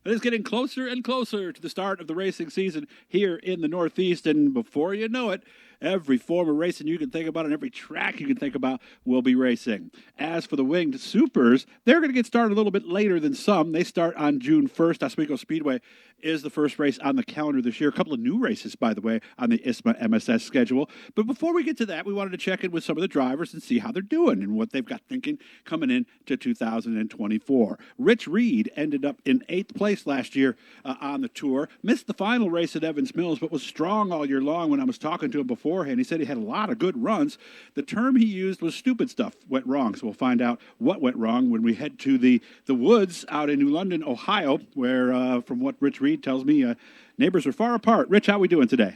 It is getting closer and closer to the start of the racing season here in the Northeast, and before you know it, every form of racing you can think about and every track you can think about will be racing. As for the Winged Supers, they're going to get started a little bit later than some. They start on June 1st. Oswego Speedway is the first race on the calendar this year. A couple of new races, by the way, on the ISMA MSS schedule. But before we get to that, we wanted to check in with some of the drivers and see how they're doing and what they've got thinking coming into 2024. Reid ended up in 8th place last year on the tour. Missed the final race at Evans Mills, but was strong all year long. When I was talking to him beforehand, he said he had a lot of good runs. The term he used was stupid stuff went wrong. So we'll find out what went wrong when we head to the woods out in New London, Ohio, where, from what Rich Reid tells me, neighbors are far apart. Rich, how are we doing today?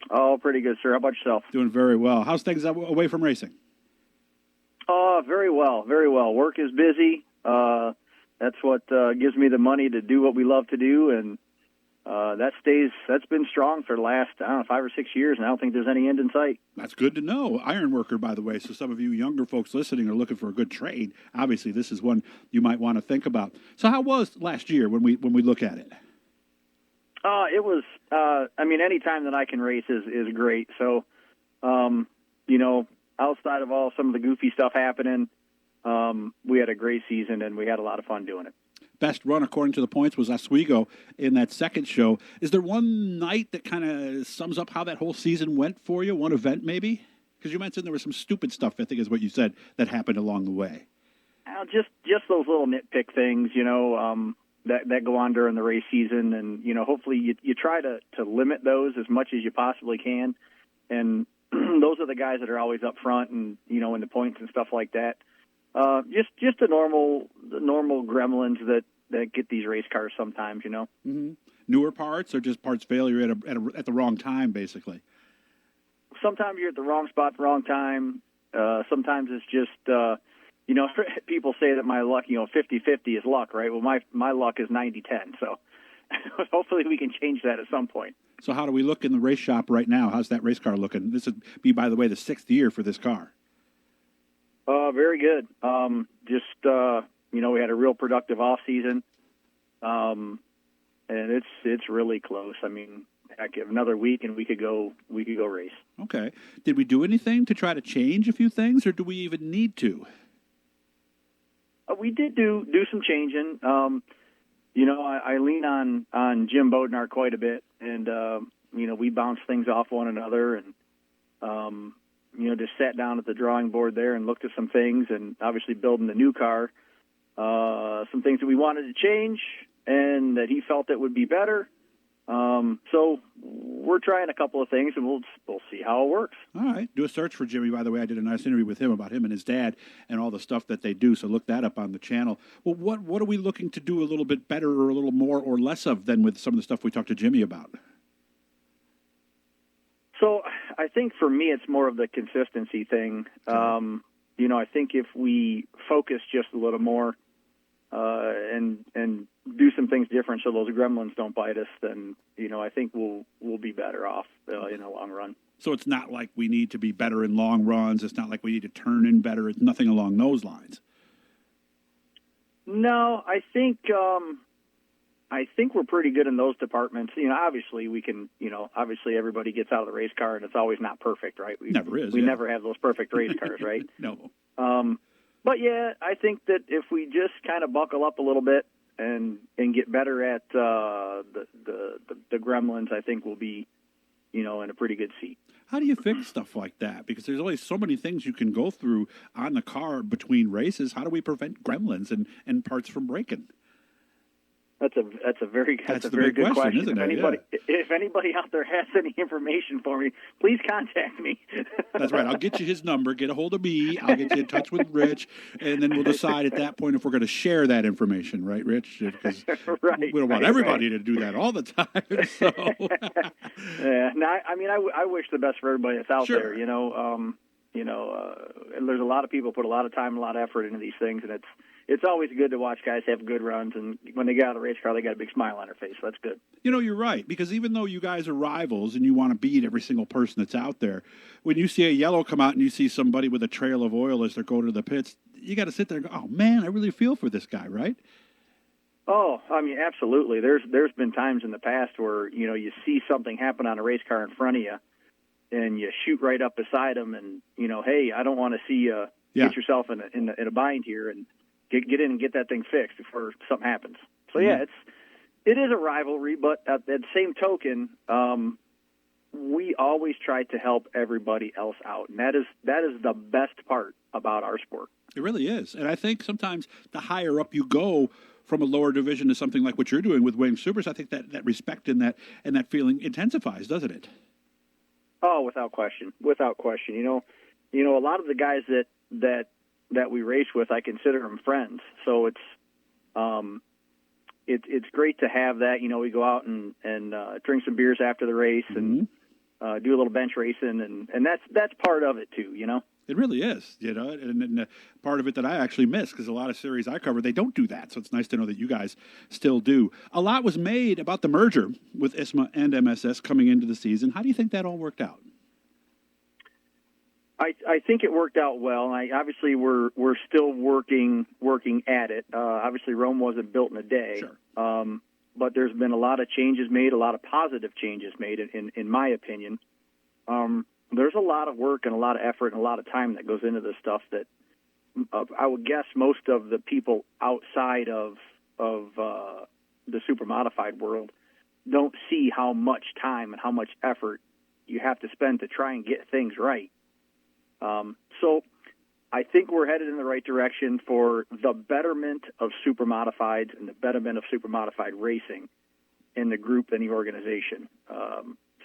Oh, pretty good, sir. How about yourself? Doing very well. How's things away from racing? Very well, very well. Work is busy. That's what gives me the money to do what we love to do, and that's been strong for the last, 5 or 6 years, and I don't think there's any end in sight. That's good to know. Iron worker, by the way, so some of you younger folks listening are looking for a good trade. Obviously, this is one you might want to think about. So how was last year when we look at it? It was, any time that I can race is great. So, outside of some of the goofy stuff happening, we had a great season, and we had a lot of fun doing it. Best run, according to the points, was Oswego in that second show. Is there one night that kind of sums up how that whole season went for you? One event, maybe? Because you mentioned there was some stupid stuff, I think is what you said, that happened along the way. Just those little nitpick things, that go on during the race season. And, hopefully you try to limit those as much as you possibly can. And those are the guys that are always up front and, in the points and stuff like that. Just the normal gremlins that get these race cars sometimes, Mm-hmm. Newer parts or just parts failure at the wrong time, basically? Sometimes you're at the wrong spot at the wrong time. Sometimes it's just, people say that my luck, 50-50 is luck, right? Well, my luck is 90-10, so hopefully we can change that at some point. So how do we look in the race shop right now? How's that race car looking? This would be, by the way, the 6th year for this car. Very good. We had a real productive off season, and it's really close. I mean, heck, another week and we could go race. Okay. Did we do anything to try to change a few things, or do we even need to? We did do some changing. I lean on Jim Bodnar quite a bit, and we bounce things off one another, and just sat down at the drawing board there and looked at some things, and obviously building the new car, some things that we wanted to change and that he felt that would be better. So we're trying a couple of things, and we'll see how it works. All right. Do a search for Jimmy, by the way. I did a nice interview with him about him and his dad and all the stuff that they do, so look that up on the channel. Well, what are we looking to do a little bit better or a little more or less of than with some of the stuff we talked to Jimmy about? So I think for me it's more of the consistency thing. I think if we focus just a little more and do some things different so those gremlins don't bite us, then, I think we'll be better off in the long run. So it's not like we need to be better in long runs. It's not like we need to turn in better. It's nothing along those lines. No, I think we're pretty good in those departments. Obviously we can, obviously everybody gets out of the race car and it's always not perfect, right? We never have those perfect race cars, right? No. But yeah, I think that if we just kind of buckle up a little bit and get better at the gremlins, I think we'll be, in a pretty good seat. How do you fix stuff like that? Because there's only so many things you can go through on the car between races. How do we prevent gremlins and parts from breaking? That's a very good question. If anybody out there has any information for me, please contact me. That's right. I'll get you his number. Get a hold of me. I'll get you in touch with Rich, and then we'll decide at that point if we're going to share that information, right, Rich? Because we don't want everybody to do that all the time. So. Yeah. No, I wish the best for everybody that's out there. And there's a lot of people put a lot of time, a lot of effort into these things, and it's always good to watch guys have good runs, and when they get out of the race car, they got a big smile on their face. So that's good. You're right, because even though you guys are rivals and you want to beat every single person that's out there, when you see a yellow come out and you see somebody with a trail of oil as they're going to the pits, you got to sit there and go, oh, man, I really feel for this guy, right? Oh, I mean, absolutely. There's been times in the past where you see something happen on a race car in front of you, and you shoot right up beside them, and hey, I don't want to see you get yourself in a bind here, and get in and get that thing fixed before something happens. So yeah, it is a rivalry, but at the same token, we always try to help everybody else out, and that is the best part about our sport. It really is, and I think sometimes the higher up you go from a lower division to something like what you're doing with Wing Supers, I think that respect and that feeling intensifies, doesn't it? Oh, without question, without question. A lot of the guys that we race with, I consider them friends. So it's great to have that. We go out and drink some beers after the race and do a little bench racing, and that's part of it too. It really is, and part of it that I actually miss, because a lot of series I cover, they don't do that. So it's nice to know that you guys still do. A lot was made about the merger with ISMA and MSS coming into the season. How do you think that all worked out? I think it worked out well. Obviously, we're still working at it. Obviously, Rome wasn't built in a day. Sure. But there's been a lot of changes made, a lot of positive changes made, in my opinion. There's a lot of work and a lot of effort and a lot of time that goes into this stuff that I would guess most of the people outside of the super modified world don't see how much time and how much effort you have to spend to try and get things right. So I think we're headed in the right direction for the betterment of super modifieds and the betterment of super modified racing in the group and the organization.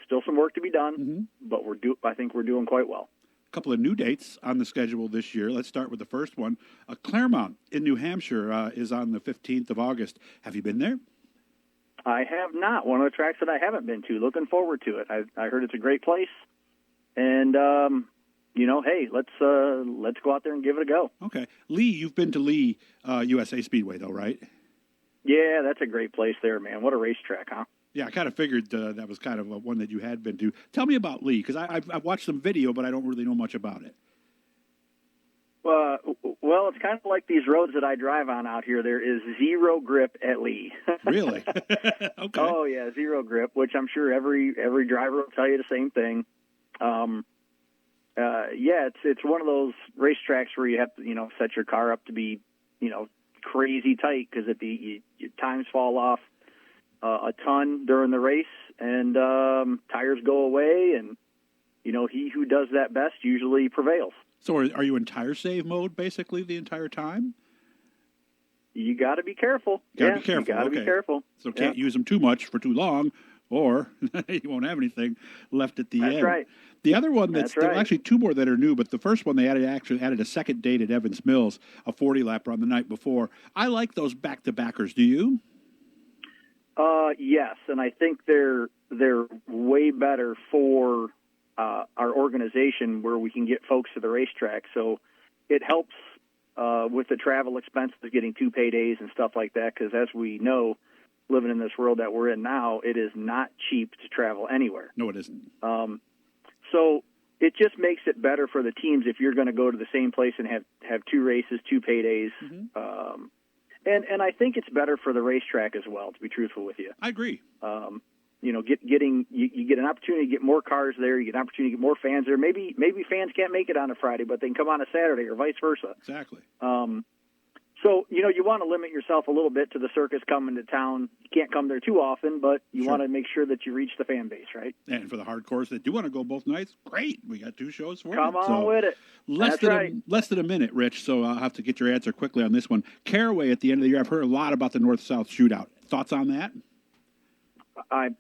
Still some work to be done, but I think we're doing quite well. A couple of new dates on the schedule this year. Let's start with the first one. Claremont in New Hampshire is on the 15th of August. Have you been there? I have not. One of the tracks that I haven't been to. Looking forward to it. I heard it's a great place, and hey, let's go out there and give it a go. Okay, Lee, you've been to Lee USA Speedway though, right? Yeah, that's a great place there, man. What a racetrack, huh? Yeah, I kind of figured that was kind of one that you had been to. Tell me about Lee, because I've watched some video, but I don't really know much about it. Well, it's kind of like these roads that I drive on out here. There is zero grip at Lee. Really? Okay. Oh, yeah, zero grip, which I'm sure every driver will tell you the same thing. Yeah, it's one of those racetracks where you have to, set your car up to be, crazy tight, because your times fall off a ton during the race, and tires go away, and he who does that best usually prevails. So are you in tire save mode basically the entire time? You got to be careful. You got to be careful. So can't use them too much for too long, or you won't have anything left at the end. That's right. The other one there are actually two more that are new, but the first one they actually added a second date at Evans Mills, a 40-lapper on the night before. I like those back-to-backers. Do you? Yes, and I think they're way better for our organization, where we can get folks to the racetrack. So it helps with the travel expenses of getting 2 paydays and stuff like that, because as we know, living in this world that we're in now, it is not cheap to travel anywhere. No, it isn't. So it just makes it better for the teams if you're going to go to the same place and have 2 races, 2 paydays. And I think it's better for the racetrack as well, to be truthful with you. I agree. You get an opportunity to get more cars there. You get an opportunity to get more fans there. Maybe fans can't make it on a Friday, but they can come on a Saturday, or vice versa. Exactly. So, you want to limit yourself a little bit to the circus coming to town. You can't come there too often, but you want to make sure that you reach the fan base, right? And for the hardcores that do want to go both nights, great. We got 2 shows for Come on with it. Less than a minute, Rich, so I'll have to get your answer quickly on this one. Caraway at the end of the year, I've heard a lot about the North-South Shootout. Thoughts on that? I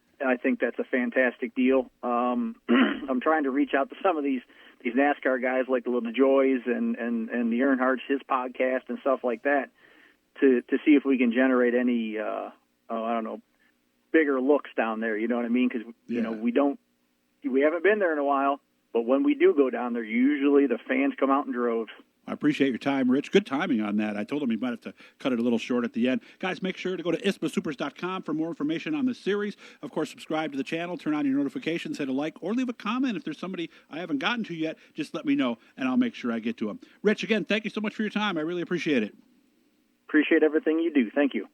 think that's a fantastic deal. I'm trying to reach out to some of these NASCAR guys like the Little Joys and the Earnhardts, his podcast and stuff like that, to see if we can generate any bigger looks down there. You know what I mean? Because we haven't been there in a while, but when we do go down there, usually the fans come out in droves. I appreciate your time, Rich. Good timing on that. I told him he might have to cut it a little short at the end. Guys, make sure to go to ismasupers.com for more information on the series. Of course, subscribe to the channel, turn on your notifications, hit a like, or leave a comment. If there's somebody I haven't gotten to yet, just let me know, and I'll make sure I get to them. Rich, again, thank you so much for your time. I really appreciate it. Appreciate everything you do. Thank you.